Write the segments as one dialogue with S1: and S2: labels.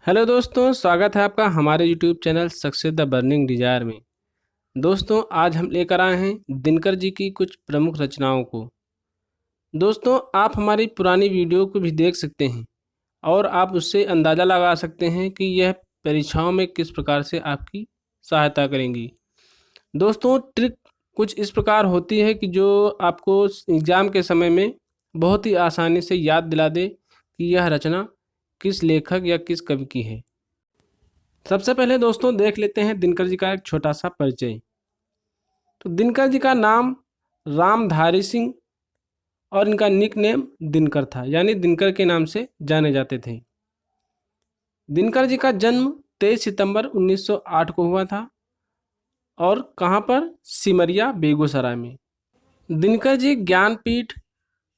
S1: Hello दोस्तों, स्वागत है आपका हमारे YouTube channel success the burning desire में। दोस्तों, आज हम लेकर आए हैं दिनकर जी की कुछ प्रमुख रचनाओं को। दोस्तों, आप हमारी पुरानी वीडियो को भी देख सकते हैं और आप उससे अंदाज़ा लगा सकते हैं कि यह परीक्षाओं में किस प्रकार से आपकी सहायता करेंगी। दोस्तों, ट्रिक कुछ इस प्रकार होती है कि जो आपको एग्ज़ाम के समय में बहुत ही आसानी से याद दिला दे कि यह रचना किस लेखक या किस कवि की है। सबसे पहले दोस्तों देख लेते हैं दिनकर जी का एक छोटा सा परिचय। तो दिनकर जी का नाम रामधारी सिंह और इनका निक नेम दिनकर था, यानी दिनकर के नाम से जाने जाते थे। दिनकर जी का जन्म 23 सितंबर 1908 को हुआ था और कहाँ पर? सिमरिया, बेगूसराय में। दिनकर जी ज्ञानपीठ,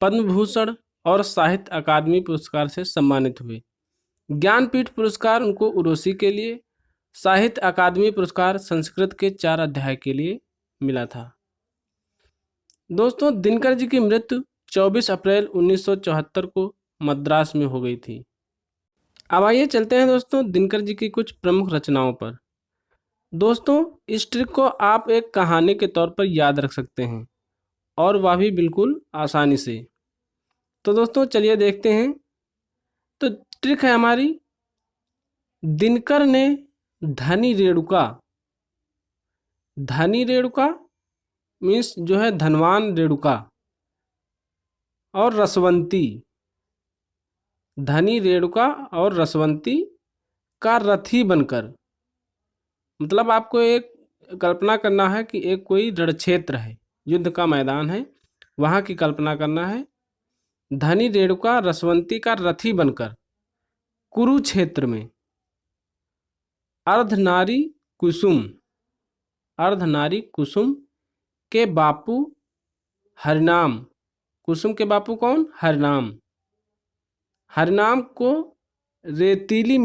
S1: पद्म भूषण और साहित्य अकादमी पुरस्कार से सम्मानित हुए। ज्ञानपीठ पुरस्कार उनको उर्वशी के लिए, साहित्य अकादमी पुरस्कार संस्कृत के 4 अध्याय के लिए मिला था। दोस्तों, दिनकर जी की मृत्यु 24 अप्रैल 1974 को मद्रास में हो गई थी। अब आइए चलते हैं दोस्तों दिनकर जी की कुछ प्रमुख रचनाओं पर। दोस्तों, इस ट्रिक को आप एक कहानी के तौर पर याद रख सकते हैं और वह भी बिल्कुल आसानी से। तो दोस्तों चलिए देखते हैं। तो ट्रिक है हमारी, दिनकर ने धनी रेणुका। धनी रेणुका मीन्स जो है धनवान रेणुका, और रसवंती। धनी रेणुका और रसवंती का रथी बनकर, मतलब आपको एक कल्पना करना है कि एक कोई रणक्षेत्र है, युद्ध का मैदान है, वहाँ की कल्पना करना है। धनी रेणुका रसवंती का रथी बनकर कुरुक्षेत्र में अर्धनारी कुसुम, अर्धनारी कुसुम के बापू हरिनाम। कुसुम के बापू कौन? हरिनाम। हरिनाम को रेतीली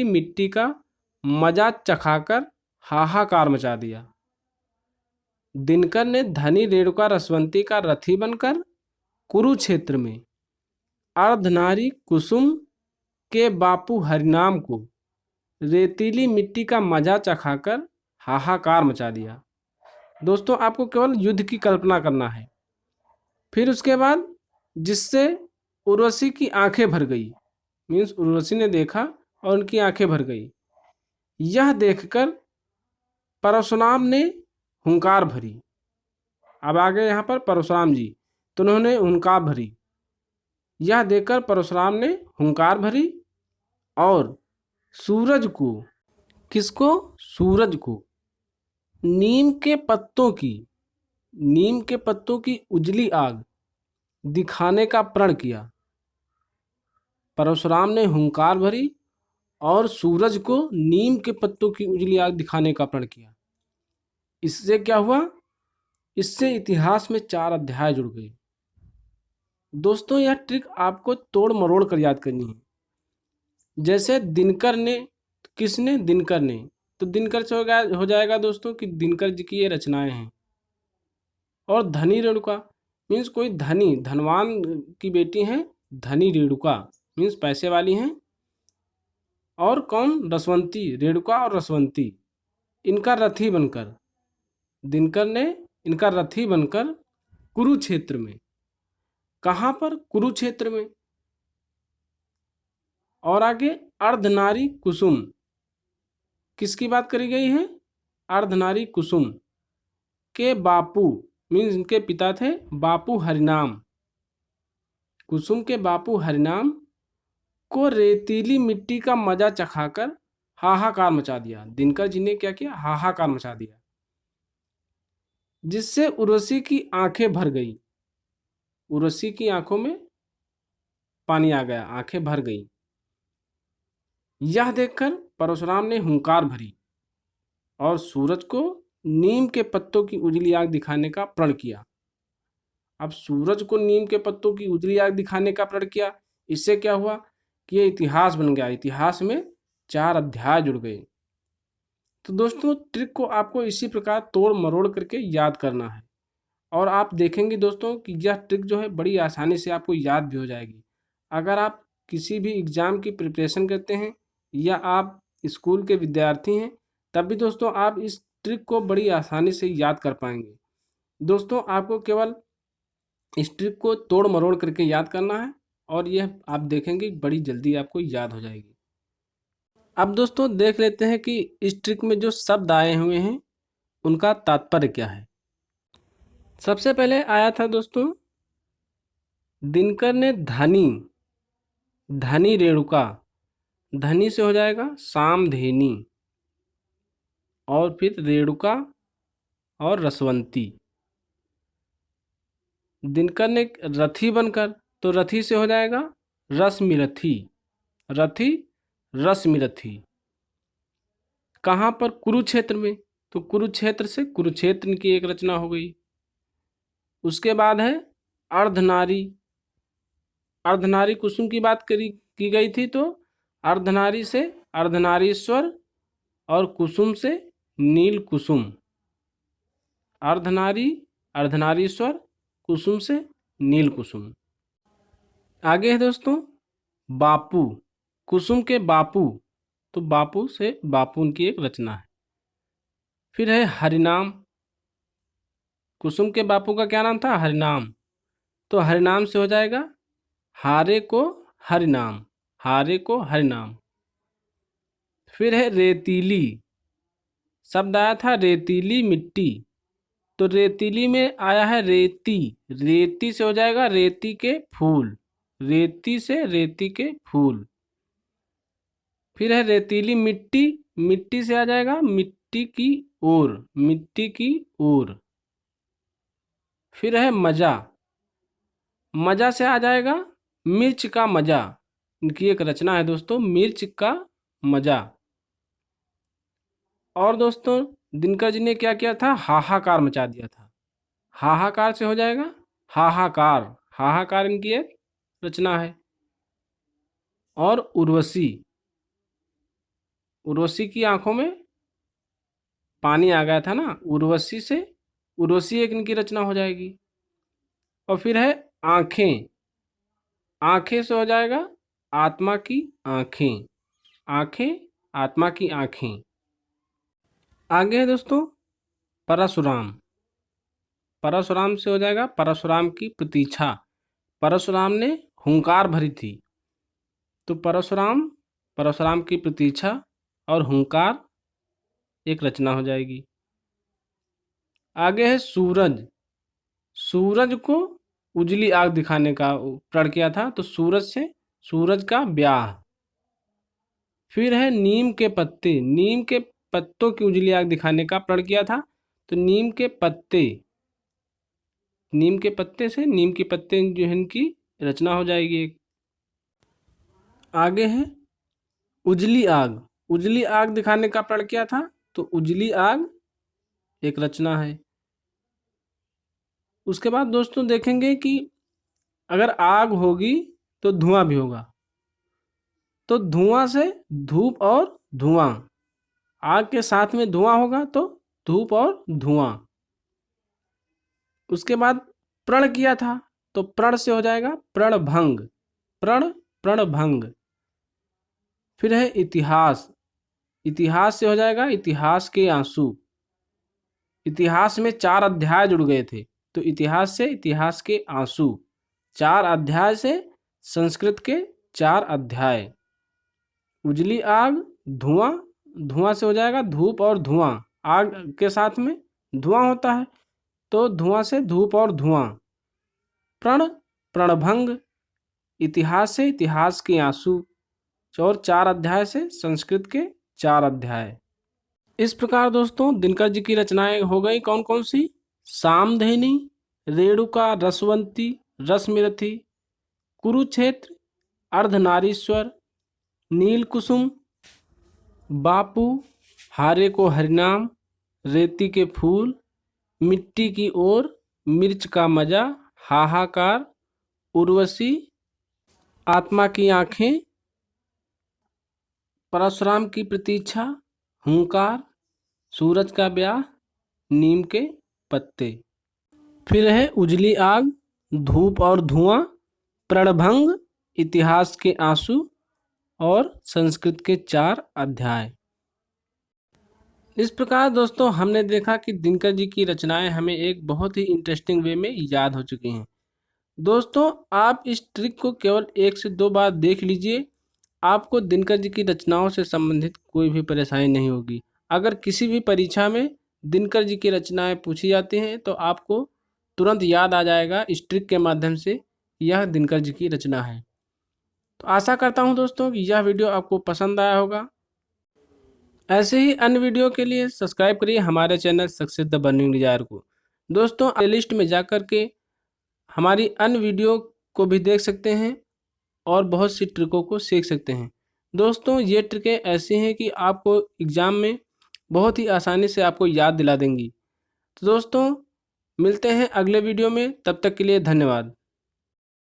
S1: मिट्टी का मजा चखाकर हाहाकार मचा दिया। दिनकर ने धनी रेणुका रसवंती का रथी बनकर कुरुक्षेत्र में अर्धनारी कुसुम के बापू हरिनाम को रेतीली मिट्टी का मजा चखाकर हाहाकार मचा दिया। दोस्तों, आपको केवल युद्ध की कल्पना करना है। फिर उसके बाद जिससे उर्वशी की आंखें भर गई, मीन्स उर्वशी ने देखा और उनकी आंखें भर गई। यह देखकर परशुराम ने हुंकार भरी। अब आ गए यहाँ पर परशुराम जी, तो उन्होंने हुंकार भरी। यह देखकर परशुराम ने हुंकार भरी और सूरज को, किसको? सूरज को नीम के पत्तों की उजली आग दिखाने का प्रण किया। परशुराम ने हुंकार भरी और सूरज को नीम के पत्तों की उजली आग दिखाने का प्रण किया। इससे क्या हुआ? इससे इतिहास में 4 अध्याय जुड़ गए। दोस्तों, यह ट्रिक आपको तोड़ मरोड़ कर याद करनी है। जैसे दिनकर ने, किसने? दिनकर ने। तो दिनकर से हो जाएगा दोस्तों कि दिनकर जी की ये रचनाएं हैं। और धनी रेणुका मीन्स कोई धनी, धनवान की बेटी हैं। धनी रेणुका मीन्स पैसे वाली हैं। और कौन? रसवंती, रेणुका और रसवंती। इनका रथी बनकर, दिनकर ने इनका रथी बनकर कुरुक्षेत्र में, कहाँ पर? कुरुक्षेत्र में। और आगे अर्धनारी कुसुम, किसकी बात करी गई है? अर्धनारी कुसुम के बापू मीन्स इनके पिता थे बापू हरिनाम। कुसुम के बापू हरिनाम को रेतीली मिट्टी का मजा चखाकर हाहाकार मचा दिया। दिनकर जी ने क्या किया? हाहाकार मचा दिया, जिससे उर्वशी की आंखें भर गई। उर्वशी की आंखों में पानी आ गया, आंखें भर गई। यह देखकर परशुराम ने हुंकार भरी और सूरज को नीम के पत्तों की उजली आग दिखाने का प्रण किया। अब सूरज को नीम के पत्तों की उजली आग दिखाने का प्रण किया, इससे क्या हुआ कि ये इतिहास बन गया। इतिहास में 4 अध्याय जुड़ गए। तो दोस्तों, ट्रिक को आपको इसी प्रकार तोड़ मरोड़ करके याद करना है और आप देखेंगे दोस्तों कि यह ट्रिक जो है बड़ी आसानी से आपको याद भी हो जाएगी। अगर आप किसी भी एग्ज़ाम की प्रिपरेशन करते हैं या आप स्कूल के विद्यार्थी हैं, तब भी दोस्तों आप इस ट्रिक को बड़ी आसानी से याद कर पाएंगे। दोस्तों आपको केवल इस ट्रिक को तोड़ मरोड़ करके याद करना है और यह आप देखेंगे बड़ी जल्दी आपको याद हो जाएगी। अब दोस्तों देख लेते हैं कि इस ट्रिक में जो शब्द आए हुए हैं उनका तात्पर्य क्या है। सबसे पहले आया था दोस्तों, दिनकर ने धनी, धनी रेणुका, धनी से हो जाएगा सामधेनी, और फिर रेणुका और रसवंती। दिनकर ने रथी बनकर, तो रथी से हो जाएगा रश्मिरथी, रथी रश्मिरथी। कहाँ पर? कुरुक्षेत्र में, तो कुरुक्षेत्र से कुरुक्षेत्र की एक रचना हो गई। उसके बाद है अर्धनारी, अर्धनारी कुसुम की बात की गई थी, तो अर्धनारी से अर्धनारीश्वर और कुसुम से नील कुसुम। अर्धनारी, अर्धनारीश्वर, कुसुम से नील कुसुम। आगे है दोस्तों बापू, कुसुम के बापू, तो बापू से बापून की एक रचना है। फिर है हरिनाम, कुसुम के बापू का क्या नाम था? हरिनाम, तो हरिनाम से हो जाएगा हारे को हरिनाम, हारे को हरिनाम। फिर है रेतीली, शब्द आया था रेतीली मिट्टी, तो रेतीली में आया है रेती, रेती से हो जाएगा रेती के फूल, रेती से रेती के फूल। फिर है रेतीली मिट्टी, मिट्टी से आ जाएगा मिट्टी की ओर, मिट्टी की ओर। फिर है मजा, मजा से आ जाएगा मिर्च का मजा, इनकी एक रचना है दोस्तों, मिर्च का मजा। और दोस्तों दिनकर जी ने क्या किया था? हाहाकार मचा दिया था, हाहाकार से हो जाएगा हाहाकार, हाहाकार इनकी एक रचना है। और उर्वशी, उर्वशी की आंखों में पानी आ गया था ना, उर्वशी से उर्वशी एक इनकी रचना हो जाएगी। और फिर है आंखें, आंखें से हो जाएगा आत्मा की आंखें, आंखें आत्मा की आंखें। आगे है दोस्तों परशुराम, परशुराम से हो जाएगा परशुराम की प्रतीक्षा, परशुराम ने हुंकार भरी थी, तो परशुराम, परशुराम की प्रतीक्षा और हुंकार एक रचना हो जाएगी। आगे है सूरज, सूरज को उजली आग दिखाने का प्रण किया था, तो सूरज से सूरज का ब्याह। फिर है नीम के पत्ते, नीम के पत्तों की उजली आग दिखाने का प्रण किया था, तो नीम के पत्ते, नीम के पत्ते से नीम के पत्ते जो है इनकी रचना हो जाएगी एक। आगे है उजली आग, उजली आग दिखाने का प्रण किया था, तो उजली आग एक रचना है। उसके बाद दोस्तों देखेंगे कि अगर आग होगी तो धुआं भी होगा, तो धुआं से धूप और धुआं, आग के साथ में धुआं होगा तो धूप और धुआं। उसके बाद प्रण किया था, तो प्रण से हो जाएगा प्रणभंग, प्रण प्रणभंग। फिर है इतिहास, इतिहास से हो जाएगा इतिहास के आंसू, इतिहास में 4 अध्याय जुड़ गए थे, तो इतिहास से इतिहास के आंसू, 4 अध्याय से संस्कृत के 4 अध्याय। उजली आग, धुआं, धुआं से हो जाएगा धूप और धुआं, आग के साथ में धुआं होता है, तो धुआं से धूप और धुआं। प्रण प्रणभंग, इतिहास से इतिहास के आंसू, और 4 अध्याय से संस्कृत के 4 अध्याय। इस प्रकार दोस्तों दिनकर जी की रचनाएं हो गई कौन कौन सी? सामधेनी, रेणुका, रसवंती, रश्मिरथी, कुरुक्षेत्र, अर्धनारीश्वर, नील कुसुम, बापू, हारे को हरिनाम, रेती के फूल, मिट्टी की ओर, मिर्च का मजा, हाहाकार, उर्वशी, आत्मा की आंखें, परशुराम की प्रतीक्षा, हुंकार, सूरज का ब्याह, नीम के पत्ते। फिर है उजली आग, धूप और धुआं, प्रणभंग, इतिहास के आंसू और संस्कृत के 4 अध्याय। इस प्रकार दोस्तों हमने देखा कि दिनकर जी की रचनाएं हमें एक बहुत ही इंटरेस्टिंग वे में याद हो चुकी हैं। दोस्तों आप इस ट्रिक को केवल 1 से 2 बार देख लीजिए, आपको दिनकर जी की रचनाओं से संबंधित कोई भी परेशानी नहीं होगी। अगर किसी भी परीक्षा में दिनकर जी की रचनाएं पूछी जाती हैं तो आपको तुरंत याद आ जाएगा इस ट्रिक के माध्यम से यह दिनकर जी की रचना है। तो आशा करता हूं दोस्तों कि यह वीडियो आपको पसंद आया होगा। ऐसे ही अन्य वीडियो के लिए सब्सक्राइब करिए हमारे channel success the burning desire को। दोस्तों प्लेलिस्ट में जाकर के हमारी अन्य वीडियो को भी देख सकते हैं और बहुत सी ट्रिकों को सीख सकते हैं। दोस्तों ये ट्रिकें ऐसी हैं कि आपको एग्ज़ाम में बहुत ही आसानी से आपको याद दिला देंगी। तो दोस्तों मिलते हैं अगले वीडियो में, तब तक के लिए धन्यवाद।